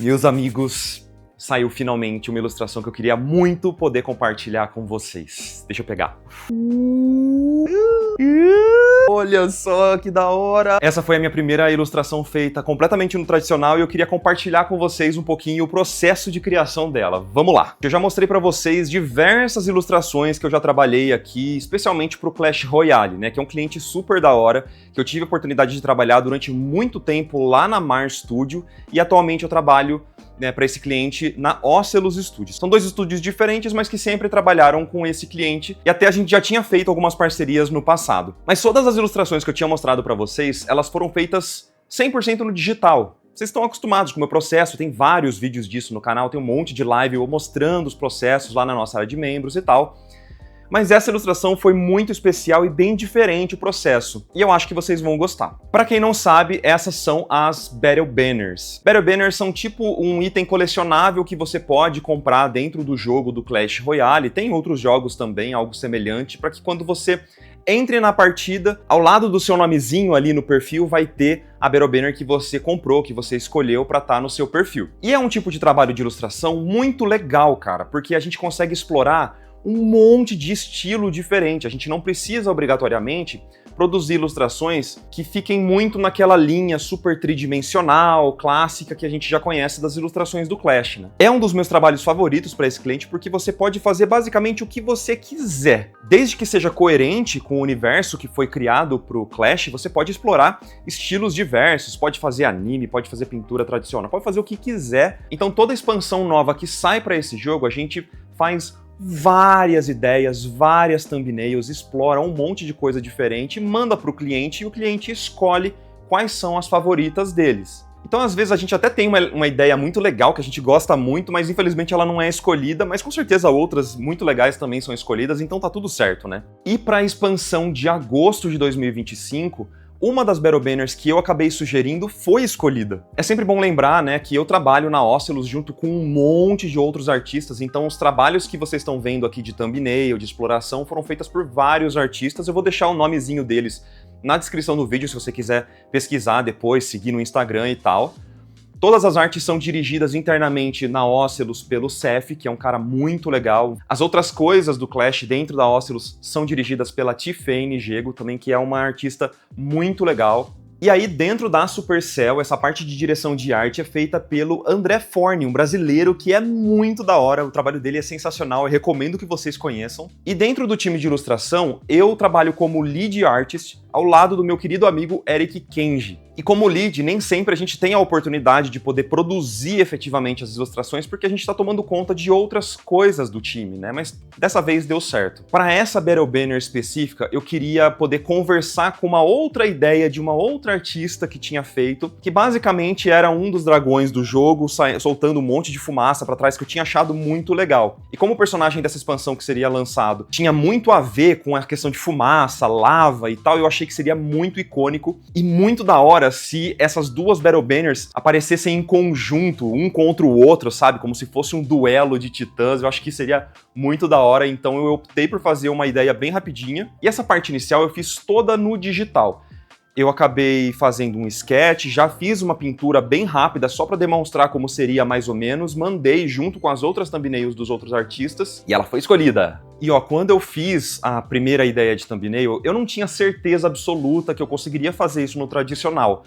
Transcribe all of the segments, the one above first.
Meus amigos, saiu finalmente uma ilustração que eu queria muito poder compartilhar com vocês. Deixa eu pegar. Olha só que da hora! Essa foi a minha primeira ilustração feita completamente no tradicional e eu queria compartilhar com vocês um pouquinho o processo de criação dela. Vamos lá! Eu já mostrei pra vocês diversas ilustrações que eu já trabalhei aqui, especialmente pro Clash Royale, né? Que é um cliente super da hora, que eu tive a oportunidade de trabalhar durante muito tempo lá na Mar Studio e atualmente eu trabalho para esse cliente na Ocelus Studios. São dois estúdios diferentes, mas que sempre trabalharam com esse cliente e até a gente já tinha feito algumas parcerias no passado. Mas todas as ilustrações que eu tinha mostrado para vocês, elas foram feitas 100% no digital. Vocês estão acostumados com o meu processo, tem vários vídeos disso no canal, tem um monte de live eu mostrando os processos lá na nossa área de membros e tal. Mas essa ilustração foi muito especial e bem diferente o processo, e eu acho que vocês vão gostar. Para quem não sabe, essas são as Battle Banners. Battle Banners são tipo um item colecionável que você pode comprar dentro do jogo do Clash Royale, tem outros jogos também, algo semelhante, para que quando você entre na partida, ao lado do seu nomezinho ali no perfil vai ter a Battle Banner que você comprou, que você escolheu para estar no seu perfil. E é um tipo de trabalho de ilustração muito legal, cara, porque a gente consegue explorar um monte de estilo diferente. A gente não precisa obrigatoriamente produzir ilustrações que fiquem muito naquela linha super tridimensional, clássica que a gente já conhece das ilustrações do Clash, né? É um dos meus trabalhos favoritos para esse cliente porque você pode fazer basicamente o que você quiser. Desde que seja coerente com o universo que foi criado para o Clash, você pode explorar estilos diversos, pode fazer anime, pode fazer pintura tradicional, pode fazer o que quiser. Então toda expansão nova que sai para esse jogo, a gente faz várias ideias, várias thumbnails, explora um monte de coisa diferente, manda para o cliente e o cliente escolhe quais são as favoritas deles. Então, às vezes, a gente até tem uma ideia muito legal, que a gente gosta muito, mas infelizmente ela não é escolhida, mas com certeza outras muito legais também são escolhidas, então tá tudo certo, né? E para a expansão de agosto de 2025, uma das Battle Banners que eu acabei sugerindo foi escolhida. É sempre bom lembrar, né, que eu trabalho na Ocelus junto com um monte de outros artistas, então os trabalhos que vocês estão vendo aqui de thumbnail, de exploração, foram feitas por vários artistas. Eu vou deixar o nomezinho deles na descrição do vídeo, se você quiser pesquisar depois, seguir no Instagram e tal. Todas as artes são dirigidas internamente na Ocelus pelo Cef, que é um cara muito legal. As outras coisas do Clash dentro da Ocelus são dirigidas pela Tifane Jego, também, que é uma artista muito legal. E aí, dentro da Supercell, essa parte de direção de arte é feita pelo André Forni, um brasileiro que é muito da hora, o trabalho dele é sensacional, eu recomendo que vocês conheçam. E dentro do time de ilustração, eu trabalho como lead artist, ao lado do meu querido amigo Eric Kenji. E como lead, nem sempre a gente tem a oportunidade de poder produzir efetivamente as ilustrações, porque a gente está tomando conta de outras coisas do time, né? Mas dessa vez deu certo. Para essa Battle Banner específica, eu queria poder conversar com uma outra ideia de uma outra artista que tinha feito, que basicamente era um dos dragões do jogo, soltando um monte de fumaça para trás, que eu tinha achado muito legal. E como o personagem dessa expansão que seria lançado tinha muito a ver com a questão de fumaça, lava e tal, eu achei que seria muito icônico e muito da hora se essas duas Battle Banners aparecessem em conjunto, um contra o outro, sabe? Como se fosse um duelo de titãs. Eu acho que seria muito da hora, então eu optei por fazer uma ideia bem rapidinha. E essa parte inicial eu fiz toda no digital. Eu acabei fazendo um sketch, já fiz uma pintura bem rápida só para demonstrar como seria mais ou menos, mandei junto com as outras thumbnails dos outros artistas e ela foi escolhida. E ó, quando eu fiz a primeira ideia de thumbnail, eu não tinha certeza absoluta que eu conseguiria fazer isso no tradicional.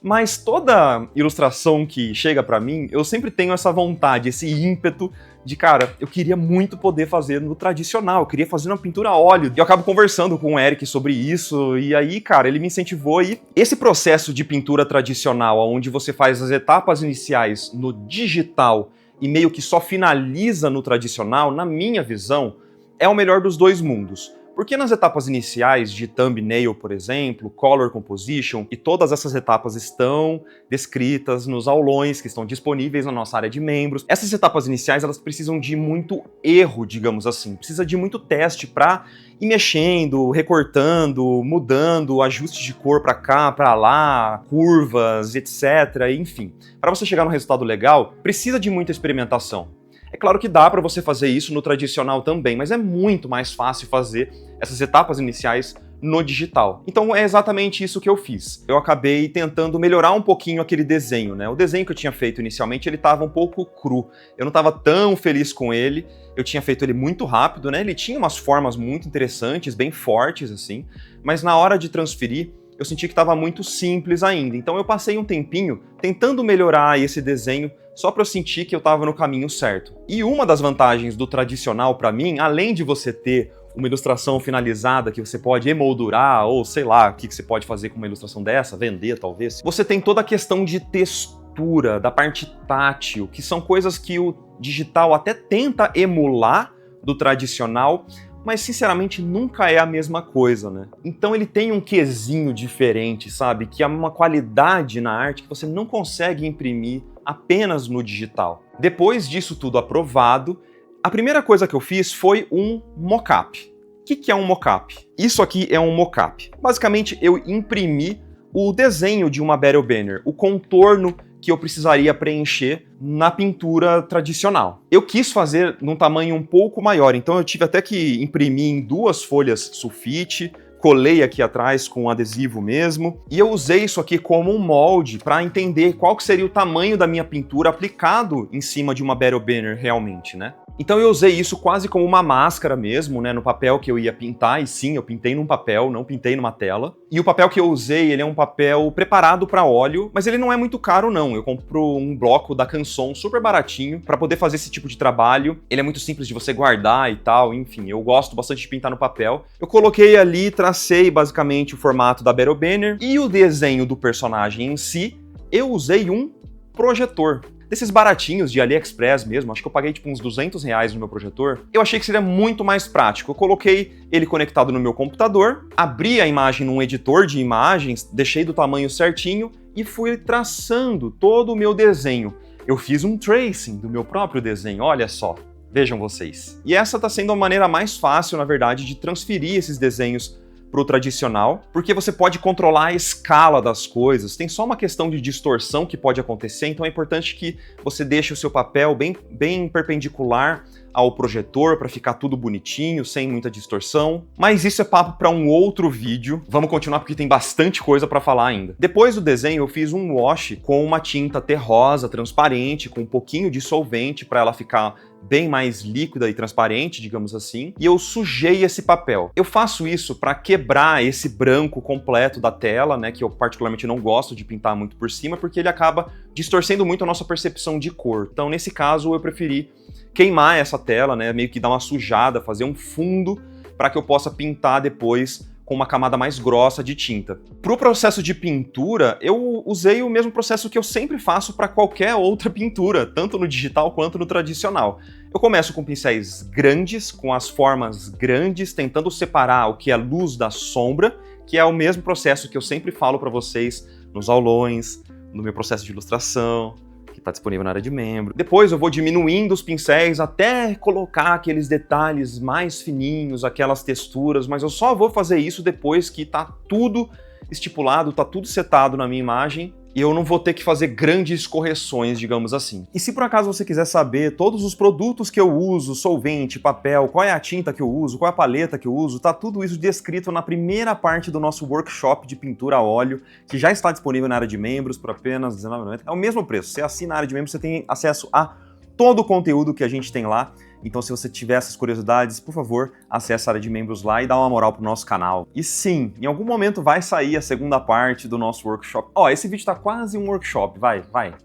Mas toda ilustração que chega pra mim, eu sempre tenho essa vontade, esse ímpeto de, cara, eu queria muito poder fazer no tradicional, eu queria fazer uma pintura a óleo. E eu acabo conversando com o Eric sobre isso, e aí, cara, ele me incentivou. E esse processo de pintura tradicional, onde você faz as etapas iniciais no digital e meio que só finaliza no tradicional, na minha visão, é o melhor dos dois mundos. Porque nas etapas iniciais de thumbnail, por exemplo, color composition, e todas essas etapas estão descritas nos aulões que estão disponíveis na nossa área de membros. Essas etapas iniciais, elas precisam de muito erro, digamos assim. Precisa de muito teste para ir mexendo, recortando, mudando, ajustes de cor para cá, para lá, curvas, etc. Enfim, para você chegar no resultado legal, precisa de muita experimentação. É claro que dá para você fazer isso no tradicional também, mas é muito mais fácil fazer essas etapas iniciais no digital. Então é exatamente isso que eu fiz. Eu acabei tentando melhorar um pouquinho aquele desenho, né? O desenho que eu tinha feito inicialmente, ele estava um pouco cru. Eu não estava tão feliz com ele. Eu tinha feito ele muito rápido, né? Ele tinha umas formas muito interessantes, bem fortes assim, mas na hora de transferir, eu senti que estava muito simples ainda. Então eu passei um tempinho tentando melhorar esse desenho só para eu sentir que eu estava no caminho certo. E uma das vantagens do tradicional para mim, além de você ter uma ilustração finalizada que você pode emoldurar, ou sei lá, o que você pode fazer com uma ilustração dessa, vender talvez, você tem toda a questão de textura, da parte tátil, que são coisas que o digital até tenta emular do tradicional, mas sinceramente nunca é a mesma coisa, né? Então ele tem um quesinho diferente, sabe? Que é uma qualidade na arte que você não consegue imprimir apenas no digital. Depois disso tudo aprovado, a primeira coisa que eu fiz foi um mockup. O que é um mockup? Isso aqui é um mockup. Basicamente eu imprimi o desenho de uma Battle Banner, o contorno que eu precisaria preencher na pintura tradicional. Eu quis fazer num tamanho um pouco maior, então eu tive até que imprimir em 2 folhas sulfite, colei aqui atrás com adesivo mesmo, e eu usei isso aqui como um molde para entender qual que seria o tamanho da minha pintura aplicado em cima de uma Battle Banner realmente, né? Então eu usei isso quase como uma máscara mesmo, né, no papel que eu ia pintar, e sim, eu pintei num papel, não pintei numa tela. E o papel que eu usei, ele é um papel preparado para óleo, mas ele não é muito caro não. Eu compro um bloco da Canson super baratinho para poder fazer esse tipo de trabalho. Ele é muito simples de você guardar e tal, enfim, eu gosto bastante de pintar no papel. Eu coloquei ali, tracei basicamente o formato da Battle Banner e o desenho do personagem em si, eu usei um projetor. Desses baratinhos de AliExpress mesmo, acho que eu paguei tipo uns R$200 no meu projetor, eu achei que seria muito mais prático. Eu coloquei ele conectado no meu computador, abri a imagem num editor de imagens, deixei do tamanho certinho e fui traçando todo o meu desenho. Eu fiz um tracing do meu próprio desenho, olha só, vejam vocês. E essa tá sendo a maneira mais fácil, na verdade, de transferir esses desenhos pro tradicional, porque você pode controlar a escala das coisas, tem só uma questão de distorção que pode acontecer, então é importante que você deixe o seu papel bem perpendicular ao projetor para ficar tudo bonitinho, sem muita distorção. Mas isso é papo para um outro vídeo. Vamos continuar porque tem bastante coisa para falar ainda. Depois do desenho eu fiz um wash com uma tinta terrosa, transparente, com um pouquinho de solvente para ela ficar bem mais líquida e transparente, digamos assim, e eu sujei esse papel. Eu faço isso para quebrar esse branco completo da tela, né, que eu particularmente não gosto de pintar muito por cima, porque ele acaba distorcendo muito a nossa percepção de cor. Então, nesse caso, eu preferi queimar essa tela, né, meio que dar uma sujada, fazer um fundo para que eu possa pintar depois com uma camada mais grossa de tinta. Para o processo de pintura, eu usei o mesmo processo que eu sempre faço para qualquer outra pintura, tanto no digital quanto no tradicional. Eu começo com pincéis grandes, com as formas grandes, tentando separar o que é luz da sombra, que é o mesmo processo que eu sempre falo para vocês nos aulões, no meu processo de ilustração, que está disponível na área de membro. Depois eu vou diminuindo os pincéis até colocar aqueles detalhes mais fininhos, aquelas texturas, mas eu só vou fazer isso depois que está tudo estipulado, está tudo setado na minha imagem e eu não vou ter que fazer grandes correções, digamos assim. E se por acaso você quiser saber todos os produtos que eu uso, solvente, papel, qual é a tinta que eu uso, qual é a paleta que eu uso, tá tudo isso descrito na primeira parte do nosso workshop de pintura a óleo, que já está disponível na área de membros por apenas R$19,90. É o mesmo preço. Você assina a área de membros, você tem acesso a todo o conteúdo que a gente tem lá. Então, se você tiver essas curiosidades, por favor, acesse a área de membros lá e dá uma moral pro nosso canal. E sim, em algum momento vai sair a segunda parte do nosso workshop. Ó, esse vídeo tá quase um workshop, vai,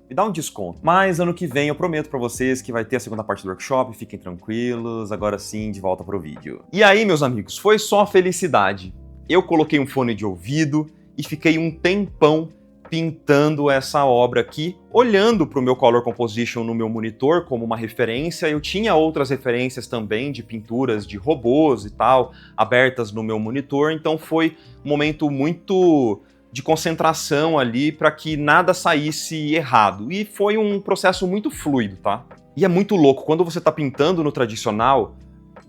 me dá um desconto. Mas ano que vem eu prometo pra vocês que vai ter a segunda parte do workshop, fiquem tranquilos, agora sim, de volta pro vídeo. E aí, meus amigos, foi só felicidade. Eu coloquei um fone de ouvido e fiquei um tempão pintando essa obra aqui, olhando para o meu Color Composition no meu monitor como uma referência. Eu tinha outras referências também de pinturas de robôs e tal, abertas no meu monitor, então foi um momento muito de concentração ali para que nada saísse errado. E foi um processo muito fluido, tá? E é muito louco, quando você está pintando no tradicional,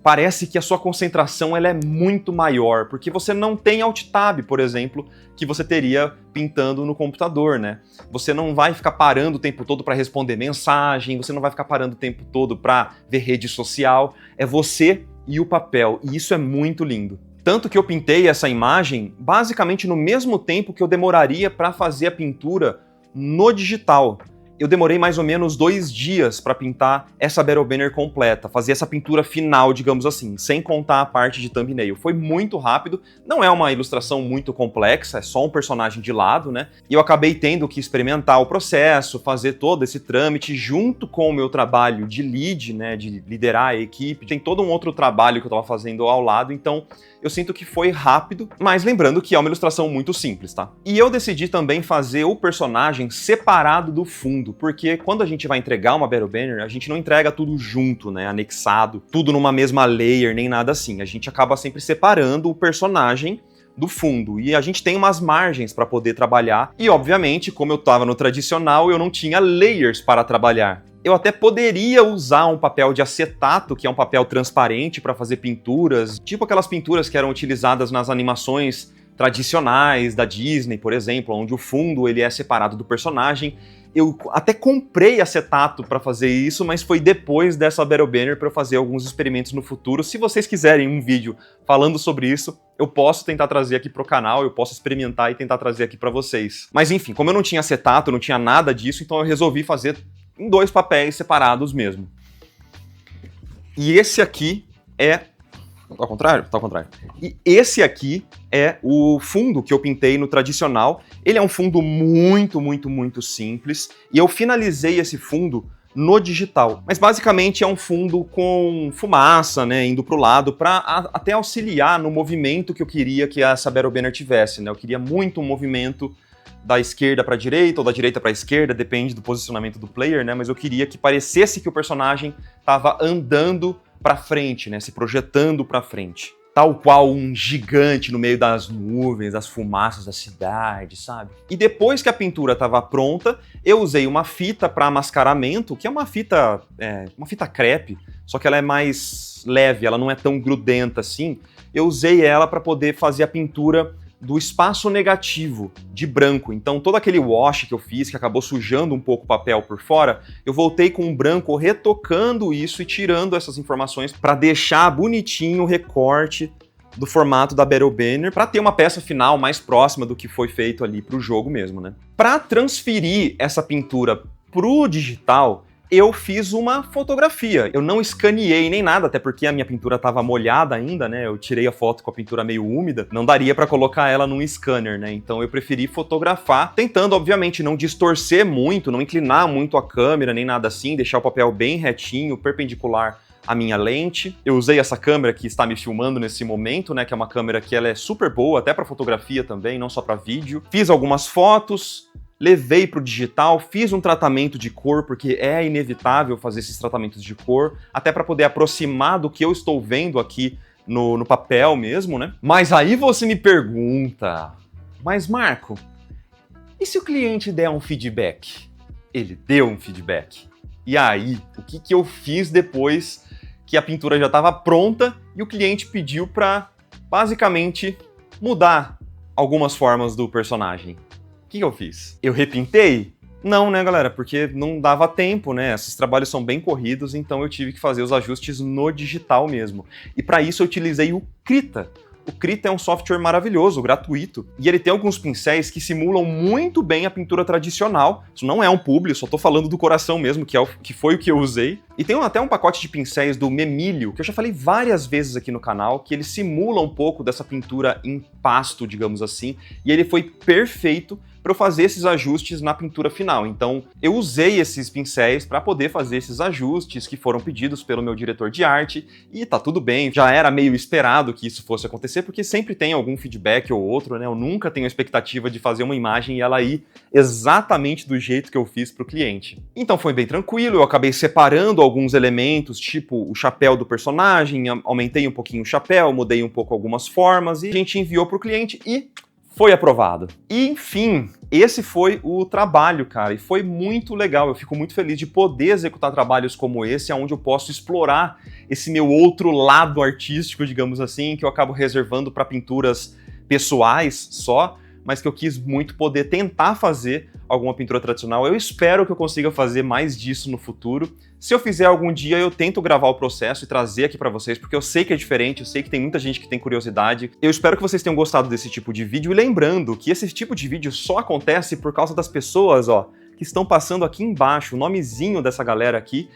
parece que a sua concentração ela é muito maior, porque você não tem Alt Tab, por exemplo, que você teria pintando no computador, né? Você não vai ficar parando o tempo todo para responder mensagem, você não vai ficar parando o tempo todo para ver rede social, é você e o papel, e isso é muito lindo. Tanto que eu pintei essa imagem basicamente no mesmo tempo que eu demoraria para fazer a pintura no digital. Eu demorei mais ou menos 2 dias para pintar essa Battle Banner completa, fazer essa pintura final, digamos assim, sem contar a parte de thumbnail. Foi muito rápido, não é uma ilustração muito complexa, é só um personagem de lado, né? E eu acabei tendo que experimentar o processo, fazer todo esse trâmite junto com o meu trabalho de lead, né, de liderar a equipe. Tem todo um outro trabalho que eu estava fazendo ao lado, então eu sinto que foi rápido, mas lembrando que é uma ilustração muito simples, tá? E eu decidi também fazer o personagem separado do fundo, porque quando a gente vai entregar uma Battle Banner, a gente não entrega tudo junto, né, anexado, tudo numa mesma layer, nem nada assim. A gente acaba sempre separando o personagem do fundo, e a gente tem umas margens para poder trabalhar, e obviamente, como eu estava no tradicional, eu não tinha layers para trabalhar. Eu até poderia usar um papel de acetato, que é um papel transparente para fazer pinturas, tipo aquelas pinturas que eram utilizadas nas animações tradicionais da Disney, por exemplo, onde o fundo ele é separado do personagem. Eu até comprei acetato para fazer isso, mas foi depois dessa Battle Banner para eu fazer alguns experimentos no futuro. Se vocês quiserem um vídeo falando sobre isso, eu posso tentar trazer aqui pro canal, eu posso experimentar e tentar trazer aqui para vocês. Mas enfim, como eu não tinha acetato, não tinha nada disso, então eu resolvi fazer em 2 papéis separados mesmo. E esse aqui é... Tá ao contrário? Tá ao contrário. E esse aqui é o fundo que eu pintei no tradicional. Ele é um fundo muito, muito, muito simples. E eu finalizei esse fundo no digital. Mas basicamente é um fundo com fumaça, né, indo pro lado, para até auxiliar no movimento que eu queria que essa Battle Banner tivesse, né? Eu queria muito um movimento da esquerda para a direita ou da direita para a esquerda, depende do posicionamento do player, né? Mas eu queria que parecesse que o personagem estava andando para frente, né? Se projetando para frente. Tal qual um gigante no meio das nuvens, das fumaças da cidade, sabe? E depois que a pintura estava pronta, eu usei uma fita para mascaramento, que é uma fita crepe, só que ela é mais leve, ela não é tão grudenta assim. Eu usei ela para poder fazer a pintura do espaço negativo de branco. Então todo aquele wash que eu fiz, que acabou sujando um pouco o papel por fora, eu voltei com um branco retocando isso e tirando essas informações para deixar bonitinho o recorte do formato da Battle Banner, para ter uma peça final mais próxima do que foi feito ali para o jogo mesmo, né? Para transferir essa pintura pro digital, eu fiz uma fotografia. Eu não escaneei nem nada, até porque a minha pintura estava molhada ainda, né? Eu tirei a foto com a pintura meio úmida, não daria para colocar ela num scanner, né? Então eu preferi fotografar, tentando, obviamente, não distorcer muito, não inclinar muito a câmera, nem nada assim, deixar o papel bem retinho, perpendicular à minha lente. Eu usei essa câmera que está me filmando nesse momento, né? Que é uma câmera que ela é super boa, até para fotografia também, não só para vídeo. Fiz algumas fotos, levei para o digital, fiz um tratamento de cor, porque é inevitável fazer esses tratamentos de cor, até para poder aproximar do que eu estou vendo aqui no papel mesmo, né? Mas aí você me pergunta, mas Marco, e se o cliente der um feedback? Ele deu um feedback. E aí, o que eu fiz depois que a pintura já estava pronta e o cliente pediu para, basicamente, mudar algumas formas do personagem? O que eu fiz? Eu repintei? Não, né, galera? Porque não dava tempo, né? Esses trabalhos são bem corridos, então eu tive que fazer os ajustes no digital mesmo. E para isso eu utilizei o Krita. O Krita é um software maravilhoso, gratuito, e ele tem alguns pincéis que simulam muito bem a pintura tradicional. Isso não é um publi, só tô falando do coração mesmo, que foi o que eu usei. E tem até um pacote de pincéis do Memílio, que eu já falei várias vezes aqui no canal, que ele simula um pouco dessa pintura em pasto, digamos assim, e ele foi perfeito para eu fazer esses ajustes na pintura final. Então, eu usei esses pincéis para poder fazer esses ajustes que foram pedidos pelo meu diretor de arte, e tá tudo bem, já era meio esperado que isso fosse acontecer, porque sempre tem algum feedback ou outro, né? Eu nunca tenho a expectativa de fazer uma imagem e ela ir exatamente do jeito que eu fiz para o cliente. Então foi bem tranquilo, eu acabei separando alguns elementos, tipo o chapéu do personagem, aumentei um pouquinho o chapéu, mudei um pouco algumas formas, e a gente enviou para o cliente e foi aprovado. E, enfim, esse foi o trabalho, cara, e foi muito legal. Eu fico muito feliz de poder executar trabalhos como esse, onde eu posso explorar esse meu outro lado artístico, digamos assim, que eu acabo reservando para pinturas pessoais só, mas que eu quis muito poder tentar fazer alguma pintura tradicional. Eu espero que eu consiga fazer mais disso no futuro. Se eu fizer algum dia, eu tento gravar o processo e trazer aqui pra vocês, porque eu sei que é diferente, eu sei que tem muita gente que tem curiosidade. Eu espero que vocês tenham gostado desse tipo de vídeo, e lembrando que esse tipo de vídeo só acontece por causa das pessoas, ó, que estão passando aqui embaixo. O nomezinho dessa galera aqui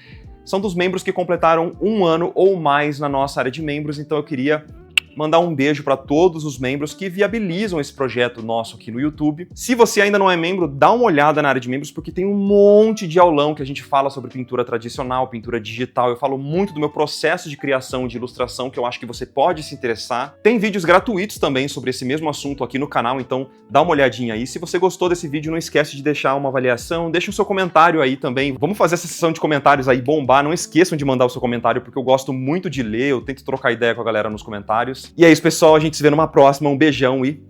são dos membros que completaram 1 ano ou mais na nossa área de membros, então eu queria mandar um beijo para todos os membros que viabilizam esse projeto nosso aqui no YouTube. Se você ainda não é membro, dá uma olhada na área de membros, porque tem um monte de aulão que a gente fala sobre pintura tradicional, pintura digital. Eu falo muito do meu processo de criação e de ilustração, que eu acho que você pode se interessar. Tem vídeos gratuitos também sobre esse mesmo assunto aqui no canal, então dá uma olhadinha aí. Se você gostou desse vídeo, não esquece de deixar uma avaliação, deixa o seu comentário aí também. Vamos fazer essa sessão de comentários aí bombar. Não esqueçam de mandar o seu comentário, porque eu gosto muito de ler, eu tento trocar ideia com a galera nos comentários. E é isso, pessoal. A gente se vê numa próxima. Um beijão e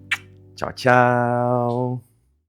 tchau, tchau!